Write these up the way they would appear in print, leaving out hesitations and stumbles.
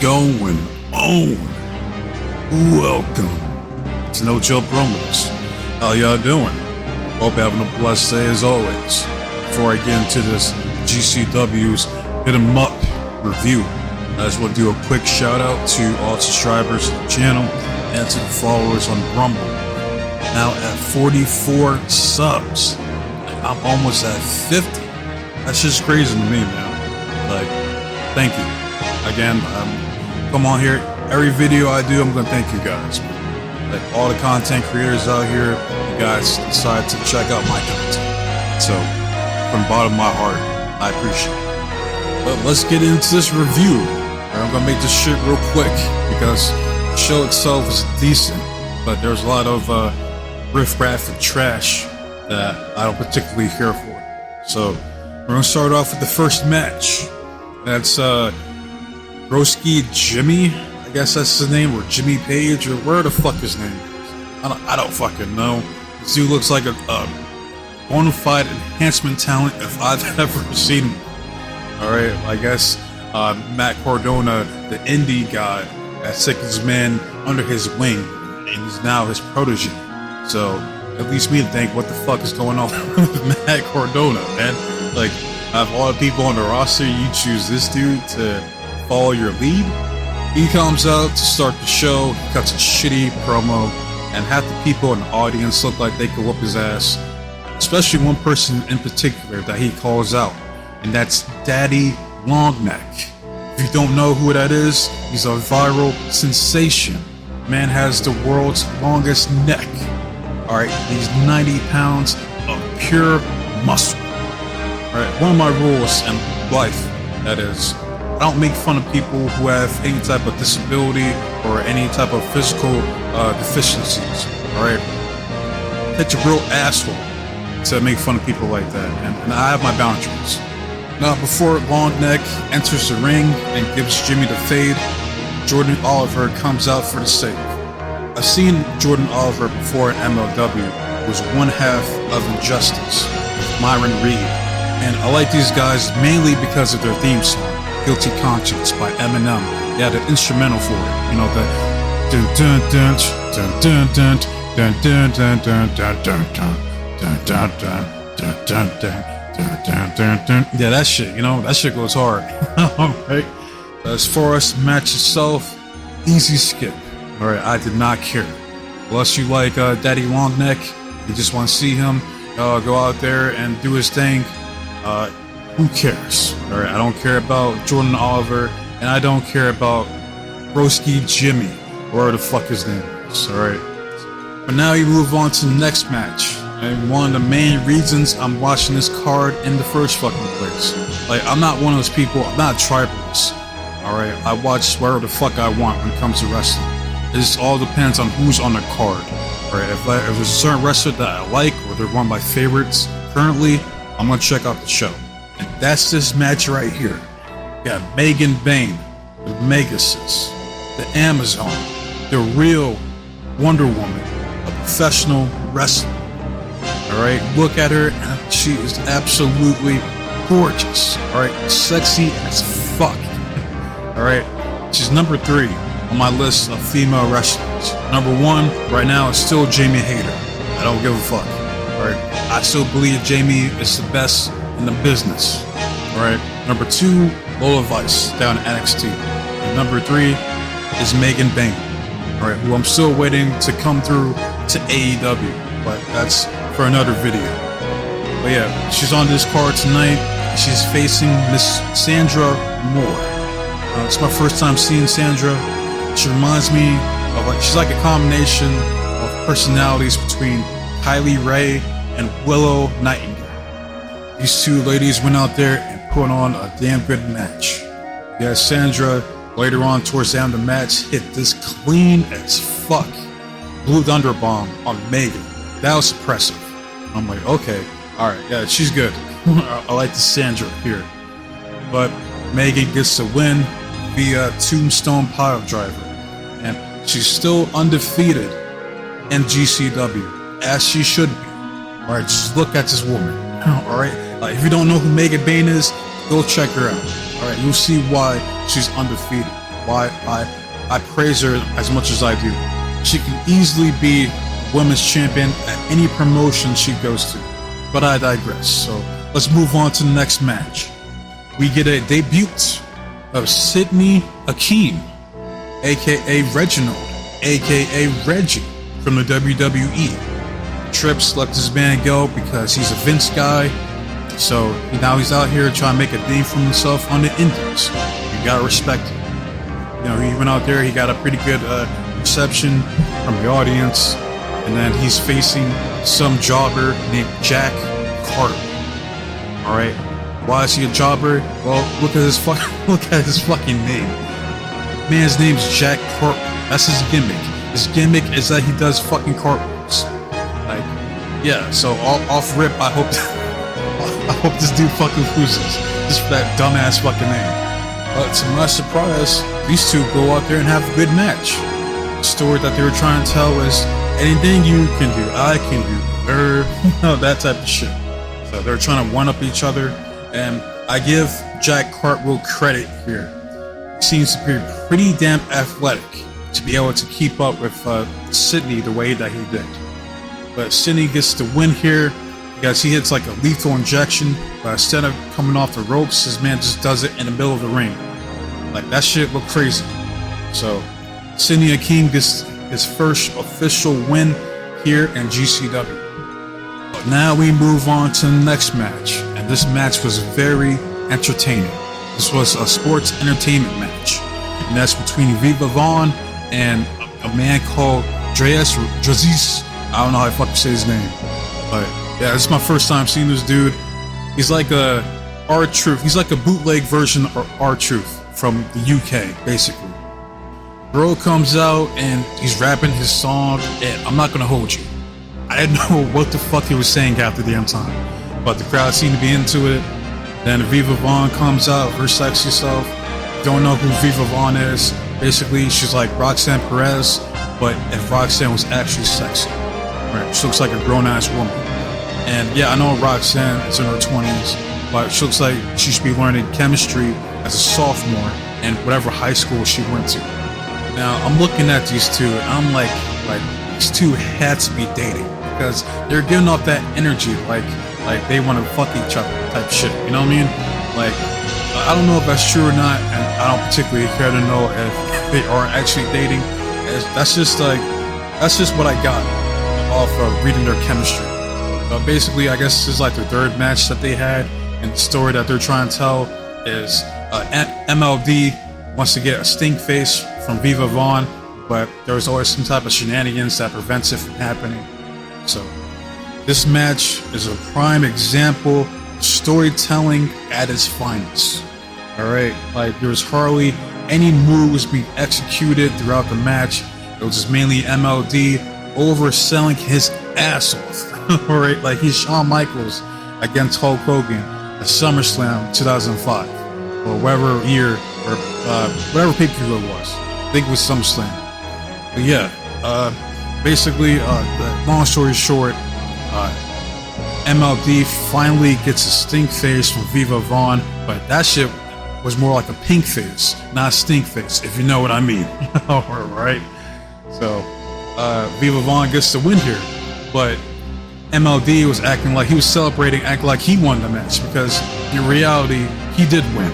going on? Welcome to No Chill Promos. How y'all doing? Hope you're having a blessed day as always. Before I get into this GCW's Hit 'em Up review, I just want to do a quick shout out to all subscribers to the channel and to the followers on Rumble. Now at 44 subs. I'm almost at 50. That's just crazy to me, man. Like, thank you. Again, come on here. Every video I do, I'm gonna thank you guys. Like all the content creators out here, you guys decide to check out my content. So, from the bottom of my heart, I appreciate it. But let's get into this review. I'm gonna make this shit real quick because the show itself is decent, but there's a lot of riff-raff and trash that I don't particularly care for. So, we're gonna start off with the first match. That's Broski Jimmy, I guess that's his name, or Jimmy Page, or where the fuck his name is. I don't fucking know. This dude looks like a bona fide enhancement talent if I've ever seen him. Alright, I guess Matt Cardona, the indie guy, has taken his man under his wing, and he's now his protege. So, at least me to think, what the fuck is going on with Matt Cardona, man? Like, out of all the people on the roster, you choose this dude to follow your lead? He comes out to start the show, he cuts a shitty promo, and half the people in the audience look like they could whoop his ass. Especially one person in particular that he calls out, and that's Daddy Longneck. If you don't know who that is, he's a viral sensation. Man has the world's longest neck. Alright, he's 90 pounds of pure muscle. Alright, one of my rules in life, that is, I don't make fun of people who have any type of disability or any type of physical deficiencies. Alright? It's a real asshole to make fun of people like that, and I have my boundaries. Now, before Longneck enters the ring and gives Jimmy the fade, Jordan Oliver comes out for the save. I've seen Jordan Oliver before in MLW, who was one half of Injustice with Myron Reed, and I like these guys mainly because of their theme song, Guilty Conscience by Eminem. They had an instrumental for it, you know, the dun dun dun dun dun dun dun dun dun dun dun dun dun dun dun dun. Yeah, that shit, you know, that shit goes hard. Alright. As far as the match itself, easy skip. Alright, I did not care. Unless you like Daddy Longneck, you just want to see him go out there and do his thing. Who cares? Alright, I don't care about Jordan Oliver, and I don't care about Broski Jimmy, whatever the fuck his name is. Alright. But now you move on to the next match. And one of the main reasons I'm watching this card in the first fucking place. Like, I'm not one of those people, I'm not a tribalist. Alright, I watch whatever the fuck I want when it comes to wrestling. It just all depends on who's on the card. Alright, if there's a certain wrestler that I like, or they're one of my favorites currently, I'm gonna check out the show. And that's this match right here. You got Megan Bayne, the Mazicos, the Amazon, the real Wonder Woman, a professional wrestler. Alright, look at her, and she is absolutely gorgeous. Alright, sexy as fuck. Alright, she's number 3 on my list of female wrestlers. Number 1 right now is still Jamie Hayter. I don't give a fuck. Alright, I still believe Jamie is the best in the business. Alright, number 2, Lola Vice down in NXT. And number 3 is Megan Bayne. Alright, who I'm still waiting to come through to AEW, but that's for another video. But yeah, she's on this card tonight. She's facing Miss Sandra Moore. It's my first time seeing Sandra. She reminds me of, like, she's like a combination of personalities between Kylie Rae and Willow Nightingale. These two ladies went out there and put on a damn good match. Yeah, Sandra, later on towards the end of the match, hit this clean as fuck Blue Thunder Bomb on Megan. That was impressive. I'm like, okay, alright, yeah, she's good. I like the Sandra here. But Megan gets the win via Tombstone Pile Driver. And she's still undefeated in GCW, as she should be. Alright, just look at this woman. Alright, if you don't know who Megan Bayne is, go check her out. Alright, you'll see why she's undefeated. why I praise her as much as I do. She can easily be women's champion at any promotion she goes to. But I digress. So let's move on to the next match. We get a debut of Sydney Akeem, aka Reginald, aka Reggie from the WWE. Trips let this man go because he's a Vince guy. So now he's out here trying to make a name for himself on the indies. You gotta respect him. You know, he went out there, he got a pretty good reception from the audience, and then he's facing some jobber named Jack Carter. All right, why is he a jobber? Well, look at his fucking name. Man's name's Jack Carter. That's his gimmick. His gimmick is that he does fucking cartwheels. Like, yeah. So off rip, I hope this dude fucking loses just for that dumbass fucking name. But to my surprise, these two go out there and have a good match. The story that they were trying to tell is anything you can do, I can do, or that type of shit. So they're trying to one-up each other, and I give Jack Cartwheel credit here. He seems to be pretty damn athletic to be able to keep up with Sydney the way that he did. But Sydney gets the win here because he hits like a lethal injection, but instead of coming off the ropes, this man just does it in the middle of the ring. Like, that shit looked crazy. So Sydney Akeem gets his first official win here in GCW. But now we move on to the next match, and this match was very entertaining. This was a sports entertainment match, and that's between Viva Van and a man called DeReiss. I don't know how I fucking say his name, but yeah, this is my first time seeing this dude. He's like a R-Truth. He's like a bootleg version of R-Truth from the UK, basically. Bro comes out and he's rapping his song, and I'm not gonna hold you, I didn't know what the fuck he was saying half the damn time, but the crowd seemed to be into it. Then Viva Van comes out, her sexy self. Don't know who Viva Van is. Basically, she's like Roxanne Perez, but if Roxanne was actually sexy. Right? She looks like a grown-ass woman. And yeah, I know Roxanne is in her 20s, but she looks like she should be learning chemistry as a sophomore in whatever high school she went to. Now, I'm looking at these two, and I'm like these two had to be dating because they're giving off that energy, like they want to fuck each other type shit. You know what I mean? Like, I don't know if that's true or not, and I don't particularly care to know if they are actually dating. That's just what I got off of reading their chemistry. Basically, I guess this is like the third match that they had, and the story that they're trying to tell is MLD wants to get a stink face from Viva Van, but there's always some type of shenanigans that prevents it from happening. So this match is a prime example of storytelling at its finest. Alright, like there was hardly any moves being executed throughout the match. It was just mainly MLD overselling his ass off. Alright, like he's Shawn Michaels against Hulk Hogan at SummerSlam 2005, or whatever year, or whatever pay-per-view it was. I think it was SummerSlam. But yeah, basically, long story short, MLD finally gets a stink face from Viva Van, but that shit was more like a pink face, not a stink face, if you know what I mean. Alright, so Viva Van gets the win here, but MLD was acting like he was celebrating, acting like he won the match, because in reality, he did win.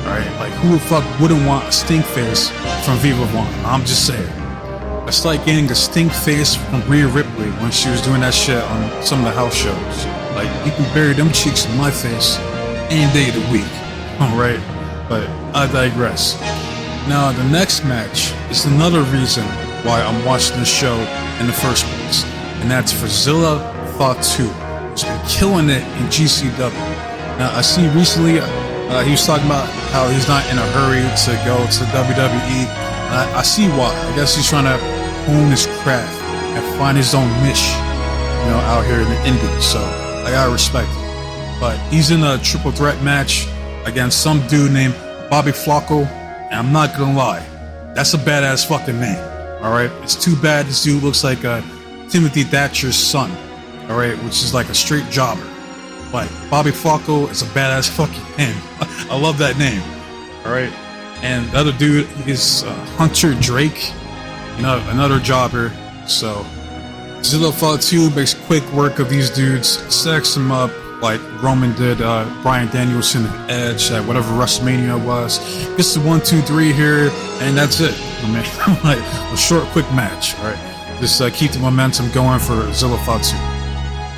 Alright, like who the fuck wouldn't want a stink face from Viva Van? I'm just saying. It's like getting a stink face from Rhea Ripley when she was doing that shit on some of the house shows. Like, you can bury them cheeks in my face any day of the week. Alright, but I digress. Now, the next match is another reason why I'm watching this show in the first place, and that's for Zilla Fatu, who's been killing it in GCW. Now, I see recently he was talking about how he's not in a hurry to go to WWE. I see why. I guess he's trying to hone his craft and find his own niche, you know, out here in the indies. So I gotta respect him. But he's in a triple threat match against some dude named Bobby Flacco, and I'm not gonna lie, that's a badass fucking name. All right, it's too bad this dude looks like Timothy Thatcher's son. All right, which is like a straight jobber. But Bobby Flacco is a badass fucking name. I love that name. All right. And the other dude is Hunter Drake, another jobber. So Zilla Fatu makes quick work of these dudes, stacks them up like Roman did Bryan Danielson and Edge at whatever WrestleMania was. Gets the 1, 2, 3 here, and that's it. I mean, like a short, quick match. All right, just keep the momentum going for Zilla Fatu.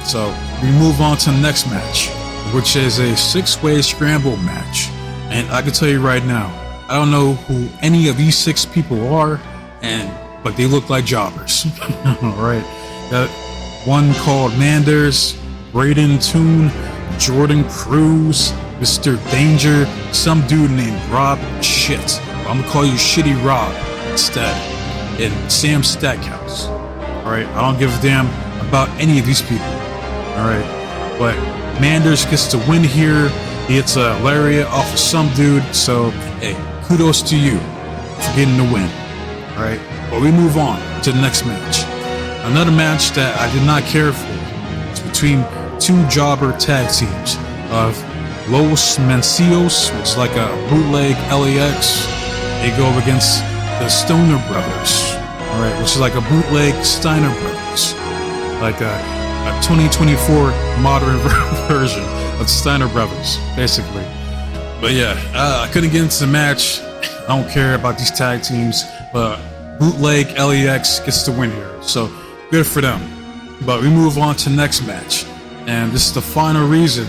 So we move on to the next match, which is a 6-way scramble match. And I can tell you right now, I don't know who any of these 6 people are, but they look like jobbers. All right, that one called Manders, Braden Toon, Jordan Cruz, Mr. Danger, some dude named Rob Shit. I'm gonna call you Shitty Rob instead, and Sam Stackhouse. All right, I don't give a damn about any of these people. All right, but Manders gets to win here. He hits a lariat off of some dude. So hey, kudos to you for getting the win. All right, but we move on to the next match. Another match that I did not care for. It's between 2 jobber tag teams of Los Mancios, which is like a bootleg LAX. They go up against the Stoner Brothers, all right, which is like a bootleg Steiner Brothers, like a 2024 modern version of Steiner Brothers, basically. But yeah, I couldn't get into the match. I don't care about these tag teams, but bootleg LAX gets the win here, so good for them. But we move on to the next match. And this is the final reason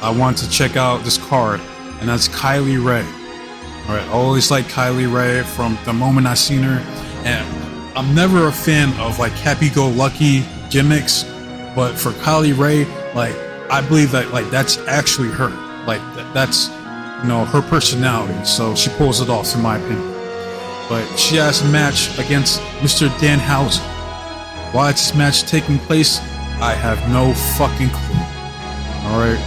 I want to check out this card, and that's Kylie Rae. All right, I always like Kylie Rae from the moment I seen her, and I'm never a fan of like happy-go-lucky gimmicks, but for Kylie Rae, like I believe that like that's actually her, like that's her personality. So she pulls it off, in my opinion. But she has a match against Mr. Danhausen. Why is this match taking place? I have no fucking clue. Alright,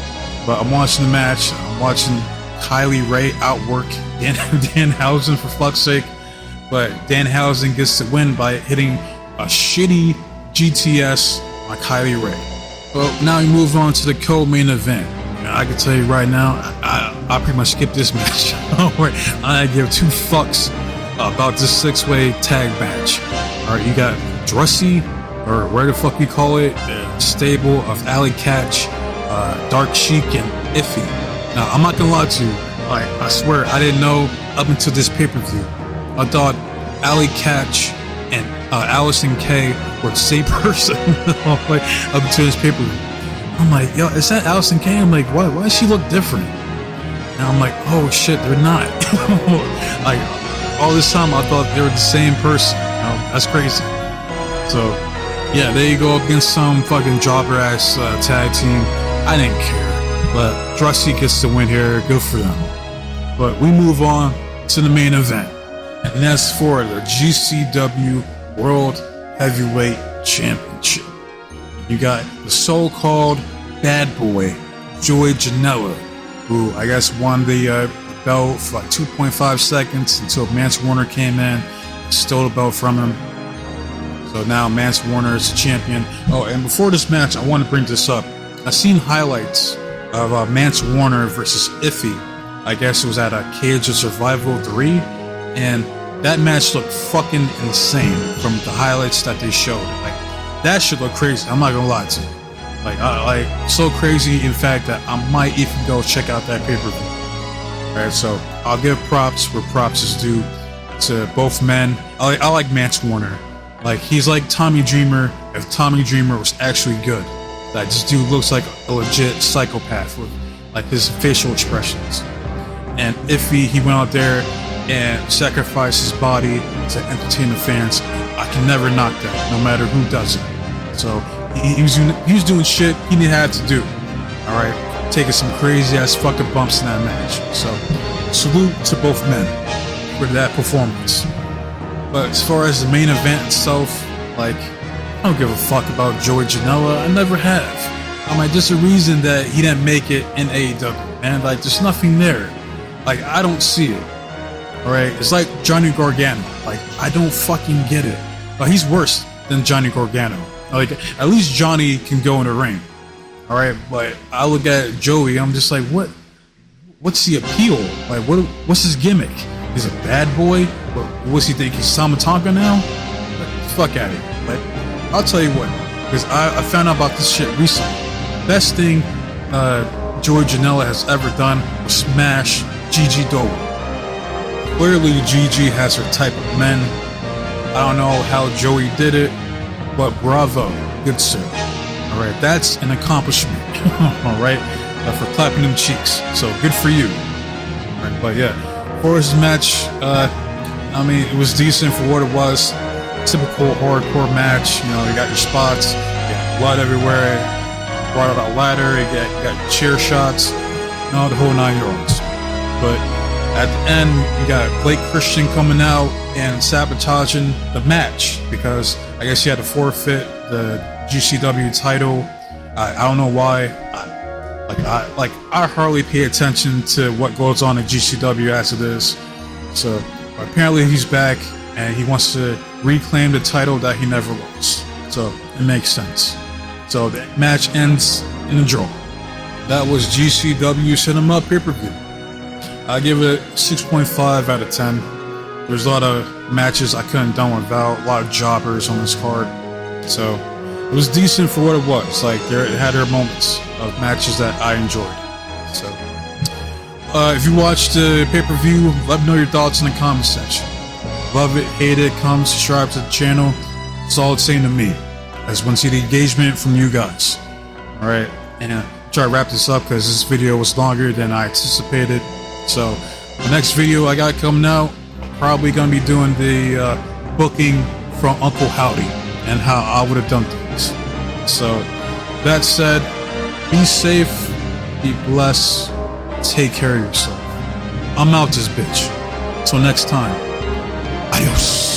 but I'm watching the match. I'm watching Kylie Rae outwork Danhausen, for fuck's sake. But Danhausen gets the win by hitting a shitty GTS on Kylie Rae. Well, now we move on to the co-main event. I can tell you right now, I pretty much skipped this match. I give 2 fucks about this 6-way tag match. Alright, you got Dressy, or where the fuck we call it, stable of Alley Catch, Dark Sheik, and Iffy. Now, I'm not gonna lie to you, like, I swear, I didn't know up until this pay-per-view. I thought Alley Catch and Allison Kay were the same person up until this pay-per-view. I'm like, yo, is that Allison Kay? I'm like, why does she look different? And I'm like, oh shit, they're not. Like, all this time I thought they were the same person. That's crazy. So yeah, there you go, against some fucking jobber-ass tag team. I didn't care, but Dressy gets the win here. Good for them. But we move on to the main event, and that's for the GCW World Heavyweight Championship. You got the so-called bad boy, Joey Janela, who I guess won the belt for like 2.5 seconds until Mance Warner came in, stole the belt from him. So now Mance Warner is the champion. Oh, and before this match, I want to bring this up. I've seen highlights of Mance Warner versus Iffy. I guess it was at a Cage of Survival 3, and that match looked fucking insane from the highlights that they showed. Like, that shit looked crazy. I'm not gonna lie to you. Like so crazy, in fact, that I might even go check out that pay-per-view. Alright, so I'll give props where props is due to both men. I like Mance Warner. Like, he's like Tommy Dreamer if Tommy Dreamer was actually good. Like, this dude looks like a legit psychopath with like his facial expressions. And Iffy, he went out there and sacrificed his body to entertain the fans. I can never knock that, no matter who does it. So he was doing shit he didn't have to do. All right, taking some crazy ass fucking bumps in that match. So salute to both men for that performance. But as far as the main event itself, like, I don't give a fuck about Joey Janela. I never have. I'm like, there's a reason that he didn't make it in AEW, man. Like, there's nothing there. Like, I don't see it. Alright, it's like Johnny Gargano. Like, I don't fucking get it. But he's worse than Johnny Gargano. Like, at least Johnny can go in the ring. Alright, but I look at Joey, I'm just like, what's the appeal? Like, what's his gimmick? He's a bad boy? What's he think? He's Samatanga now? Fuck out of here. But I'll tell you what, because I found out about this shit recently. Best thing Joey Janela has ever done was smash Gigi Dolan. Clearly, Gigi has her type of men. I don't know how Joey did it, but bravo, good sir. All right, that's an accomplishment. All right, for clapping them cheeks. So good for you. All right, but yeah, for his match, I mean, it was decent for what it was. Typical hardcore match. You know, you got your spots, you got blood everywhere. Brought out a ladder, you got chair shots, the whole 9 yards. But at the end, you got Blake Christian coming out and sabotaging the match because I guess he had to forfeit the GCW title. I don't know why. I hardly pay attention to what goes on at GCW as it is. So apparently he's back and he wants to reclaim the title that he never lost. So it makes sense. So the match ends in a draw. That was GCW Cinema pay-per-view. I give it 6.5 out of 10. There's a lot of matches I couldn't have done without, a lot of jobbers on this card. So it was decent for what it was. Like, it had their moments of matches that I enjoyed. So if you watched the pay-per-view, let me know your thoughts in the comment section. Love it, hate it, come subscribe to the channel. It's all it's saying to me. I just want to see the engagement from you guys. Alright, and try to wrap this up because this video was longer than I anticipated. So, the next video I got coming out, probably going to be doing the booking from Uncle Howdy and how I would have done things. So, that said, be safe, be blessed, take care of yourself. I'm out this bitch. Till next time, adios.